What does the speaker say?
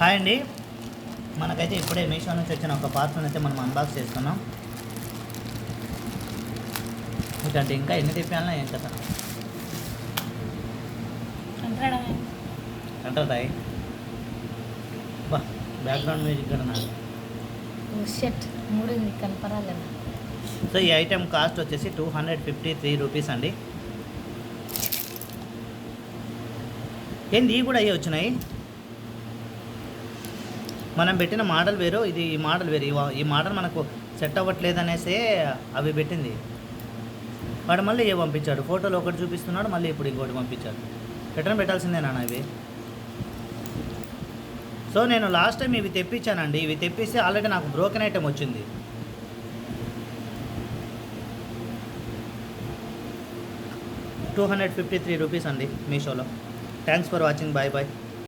Hi అండి, మనకైతే ఇప్పుడే మీషో నుంచి వచ్చిన ఒక పార్సల్ అయితే మనం అన్బాక్స్ చేస్తున్నాం. ఇట్లాంటి ఇంకా ఎన్ని తిప్పాలన్నా ఏం కదా అంటాయి. బా బ్యాక్గ్రౌండ్ మ్యూజిక్ కూడా నాకు. సో ఈ ఐటెం కాస్ట్ వచ్చేసి 253 రూపీస్ అండి. ఏంది ఇవి కూడా అయ్యి వచ్చినాయి. మనం పెట్టిన మోడల్ వేరు, ఇది ఈ మోడల్ వేరు. ఈ మోడల్ మనకు సెట్ అవ్వట్లేదు అనేసి అవి పెట్టింది వాడు. మళ్ళీ ఏ పంపించాడు, ఫోటోలో ఒకటి చూపిస్తున్నాడు, మళ్ళీ ఇప్పుడు ఇంకోటి పంపించాడు. రిటర్న్ పెట్టాల్సిందేనా ఇవి? సో నేను లాస్ట్ టైం ఇవి తెప్పించానండి. ఇవి తెప్పిస్తే ఆల్రెడీ నాకు బ్రోకెన్ ఐటెం వచ్చింది. $253 అండి మీషోలో. Thanks for watching. Bye bye.